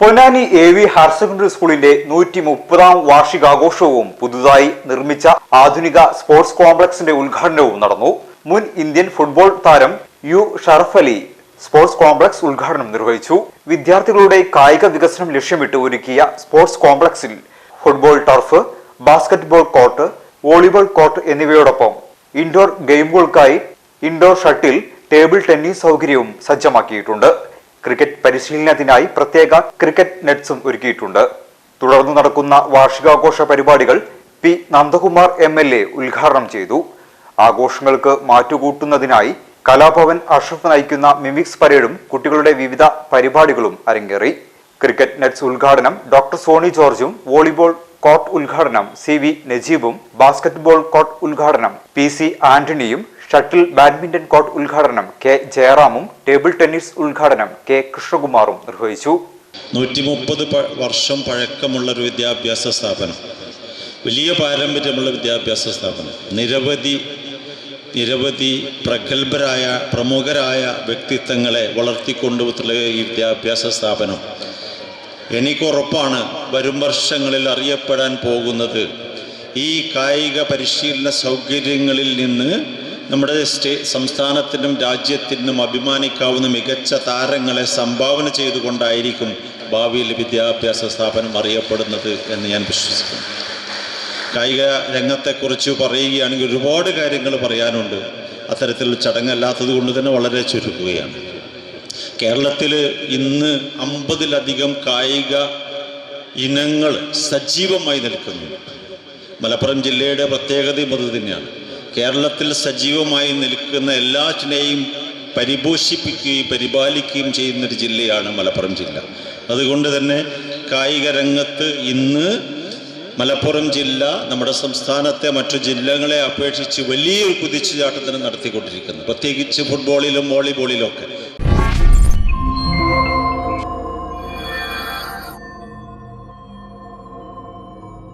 Ponnani AV higher secondary സ്കൂളിന്റെ 130ാം വാർഷികാഘോഷവും പുതുതായി നിർമ്മിച്ച ആധുനിക സ്പോർട്സ് കോംപ്ലക്സിന്റെ ഉദ്ഘാടനവും നടന്നു. മുൻ ഇന്ത്യൻ ഫുട്ബോൾ താരം U Sharaf Ali sports complex ഉദ്ഘാടനം നിർവഹിച്ചു. വിദ്യാർത്ഥികളുടെ കായിക വികസനം ലക്ഷ്യമിട്ട് ഒരുക്കിയ സ്പോർട്സ് കോംപ്ലക്സിൽ football turf, basketball court, volleyball court എന്നിവയോടൊപ്പം ഇൻഡോർ ഗെയിമുകൾക്കായി ഇൻഡോർ ഷട്ടിൽ, ടേബിൾ ടെന്നീസ് സൗകര്യവും സജ്ജമാക്കിയിട്ടുണ്ട്. ക്രിക്കറ്റ് പരിശീലനത്തിനായി പ്രത്യേക ക്രിക്കറ്റ് നെറ്റ്സും ഒരുക്കിയിട്ടുണ്ട്. തുടർന്ന് നടക്കുന്ന വാർഷികാഘോഷ പരിപാടികൾ പി നന്ദകുമാർ MLA ഉദ്ഘാടനം ചെയ്തു. ആഘോഷങ്ങൾക്ക് മാറ്റുകൂട്ടുന്നതിനായി കലാഭവൻ അഷ്റഫ് നയിക്കുന്ന മിമിക്സ് പരേഡും കുട്ടികളുടെ വിവിധ പരിപാടികളും അരങ്ങേറി. ക്രിക്കറ്റ് നെറ്റ്സ് ഉദ്ഘാടനം ഡോക്ടർ സോണി ജോർജും, വോളിബോൾ കോർട്ട് ഉദ്ഘാടനം CV നജീബും, ബാസ്കറ്റ്ബോൾ കോർട്ട് ഉദ്ഘാടനം PC ആന്റണിയും, ഷട്ടിൽ ബാഡ്മിന്റൺ കോർട്ട് ഉദ്ഘാടനം K ജയറാമും, ടേബിൾ ടെന്നീസ് ഉദ്ഘാടനം K കൃഷ്ണകുമാറും നിർവഹിച്ചു. 130 വർഷം പഴക്കമുള്ള ഒരു വിദ്യാഭ്യാസ സ്ഥാപനം, വലിയ പാരമ്പര്യമുള്ള വിദ്യാഭ്യാസ സ്ഥാപനം, നിരവധി പ്രഗത്ഭരായ പ്രമുഖരായ വ്യക്തിത്വങ്ങളെ വളർത്തിക്കൊണ്ടുള്ള ഈ വിദ്യാഭ്യാസ സ്ഥാപനം എനിക്കുറപ്പാണ് വരും വർഷങ്ങളിൽ അറിയപ്പെടാൻ പോകുന്നത് ഈ കായിക പരിശീലന സൗകര്യങ്ങളിൽ നിന്ന് നമ്മുടെ സംസ്ഥാനത്തിനും രാജ്യത്തിനും അഭിമാനിക്കാവുന്ന മികച്ച താരങ്ങളെ സംഭാവന ചെയ്തുകൊണ്ടായിരിക്കും ഭാവിയിൽ വിദ്യാഭ്യാസ സ്ഥാപനം അറിയപ്പെടുന്നത് എന്ന് ഞാൻ വിശ്വസിക്കുന്നു. കായിക രംഗത്തെക്കുറിച്ച് പറയുകയാണെങ്കിൽ ഒരുപാട് കാര്യങ്ങൾ പറയാനുണ്ട്. അത്തരത്തിലുള്ള ചടങ്ങല്ലാത്തത് കൊണ്ട് തന്നെ വളരെ ചുരുക്കുകയാണ്. കേരളത്തിൽ ഇന്ന് 50-ലധികം കായിക ഇനങ്ങൾ സജീവമായി നിൽക്കുന്നുണ്ട്. മലപ്പുറം ജില്ലയുടെ പ്രത്യേകതയും അത് തന്നെയാണ്. കേരളത്തിൽ സജീവമായി നിൽക്കുന്ന എല്ലാറ്റിനെയും പരിപോഷിപ്പിക്കുകയും പരിപാലിക്കുകയും ചെയ്യുന്നൊരു ജില്ലയാണ് മലപ്പുറം ജില്ല. അതുകൊണ്ട് തന്നെ കായിക രംഗത്ത് ഇന്ന് മലപ്പുറം ജില്ല നമ്മുടെ സംസ്ഥാനത്തെ മറ്റു ജില്ലകളെ അപേക്ഷിച്ച് വലിയൊരു കുതിച്ചുചാട്ടത്തിന് നടത്തിക്കൊണ്ടിരിക്കുന്നു. പ്രത്യേകിച്ച് ഫുട്ബോളിലും വോളിബോളിലും ഒക്കെ